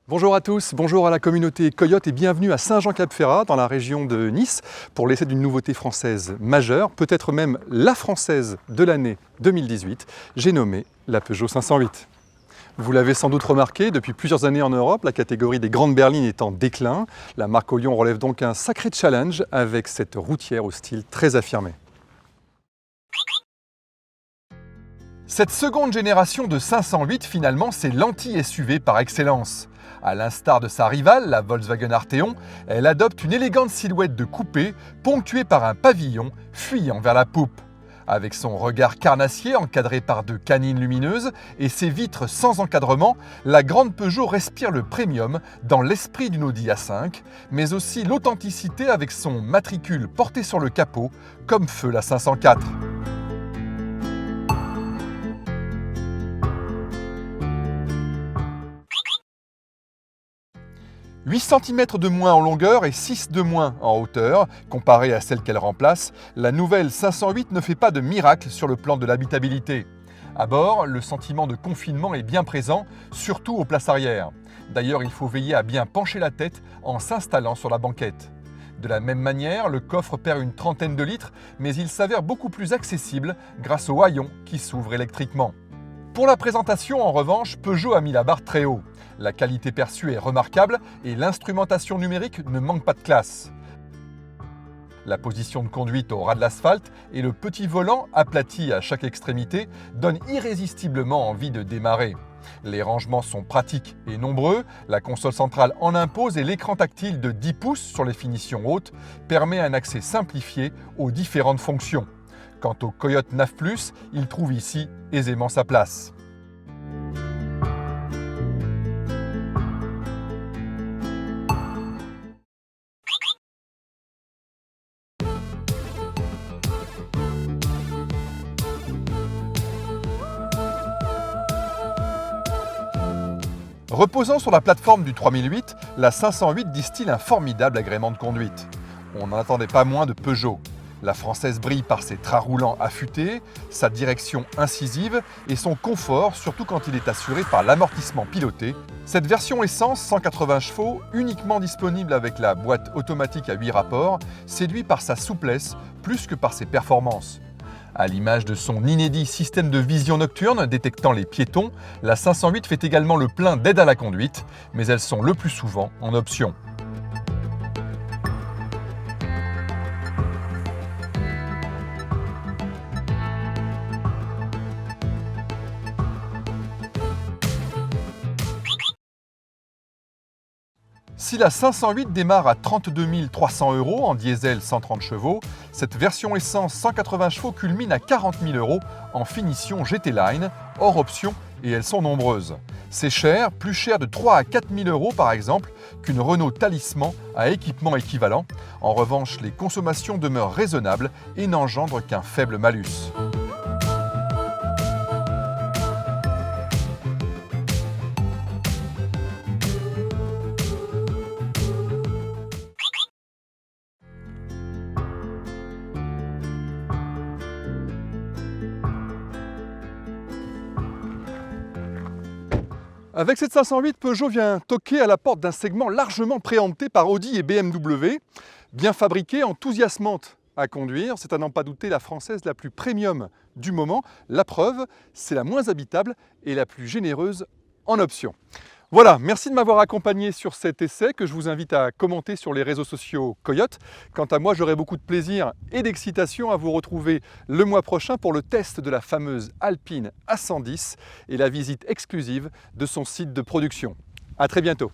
Bonjour à tous, bonjour à la communauté Coyote et bienvenue à Saint-Jean-Cap-Ferrat dans la région de Nice pour l'essai d'une nouveauté française majeure, peut-être même la française de l'année 2018, j'ai nommé la Peugeot 508. Vous l'avez sans doute remarqué, depuis plusieurs années en Europe, la catégorie des grandes berlines est en déclin. La marque Olion relève donc un sacré challenge avec cette routière au style très affirmé. Cette seconde génération de 508, finalement, c'est l'anti-SUV par excellence. À l'instar de sa rivale, la Volkswagen Arteon, elle adopte une élégante silhouette de coupé ponctuée par un pavillon fuyant vers la poupe. Avec son regard carnassier encadré par deux canines lumineuses et ses vitres sans encadrement, la grande Peugeot respire le premium dans l'esprit d'une Audi A5, mais aussi l'authenticité avec son matricule porté sur le capot, comme feu la 504. 8 cm de moins en longueur et 6 de moins en hauteur, comparée à celle qu'elle remplace, la nouvelle 508 ne fait pas de miracle sur le plan de l'habitabilité. À bord, le sentiment de confinement est bien présent, surtout aux places arrière. D'ailleurs, il faut veiller à bien pencher la tête en s'installant sur la banquette. De la même manière, le coffre perd une trentaine de litres, mais il s'avère beaucoup plus accessible grâce au haillon qui s'ouvre électriquement. Pour la présentation, en revanche, Peugeot a mis la barre très haut. La qualité perçue est remarquable et l'instrumentation numérique ne manque pas de classe. La position de conduite au ras de l'asphalte et le petit volant aplati à chaque extrémité donnent irrésistiblement envie de démarrer. Les rangements sont pratiques et nombreux, la console centrale en impose et l'écran tactile de 10 pouces sur les finitions hautes permet un accès simplifié aux différentes fonctions. Quant au Coyote 9+, il trouve ici aisément sa place. Reposant sur la plateforme du 3008, la 508 distille un formidable agrément de conduite. On n'en attendait pas moins de Peugeot. La française brille par ses trains roulants affûtés, sa direction incisive et son confort, surtout quand il est assuré par l'amortissement piloté. Cette version essence 180 chevaux, uniquement disponible avec la boîte automatique à 8 rapports, séduit par sa souplesse plus que par ses performances. À l'image de son inédit système de vision nocturne détectant les piétons, la 508 fait également le plein d'aide à la conduite, mais elles sont le plus souvent en option. Si la 508 démarre à 32 300 € en diesel 130 chevaux, cette version essence 180 chevaux culmine à 40 000 € en finition GT Line, hors option, et elles sont nombreuses. C'est cher, plus cher de 3 à 4 000 € par exemple qu'une Renault Talisman à équipement équivalent. En revanche, les consommations demeurent raisonnables et n'engendrent qu'un faible malus. Avec cette 508, Peugeot vient toquer à la porte d'un segment largement préempté par Audi et BMW. Bien fabriquée, enthousiasmante à conduire, c'est à n'en pas douter la française la plus premium du moment. La preuve, c'est la moins habitable et la plus généreuse en options. Voilà, merci de m'avoir accompagné sur cet essai que je vous invite à commenter sur les réseaux sociaux Coyote. Quant à moi, j'aurai beaucoup de plaisir et d'excitation à vous retrouver le mois prochain pour le test de la fameuse Alpine A110 et la visite exclusive de son site de production. À très bientôt.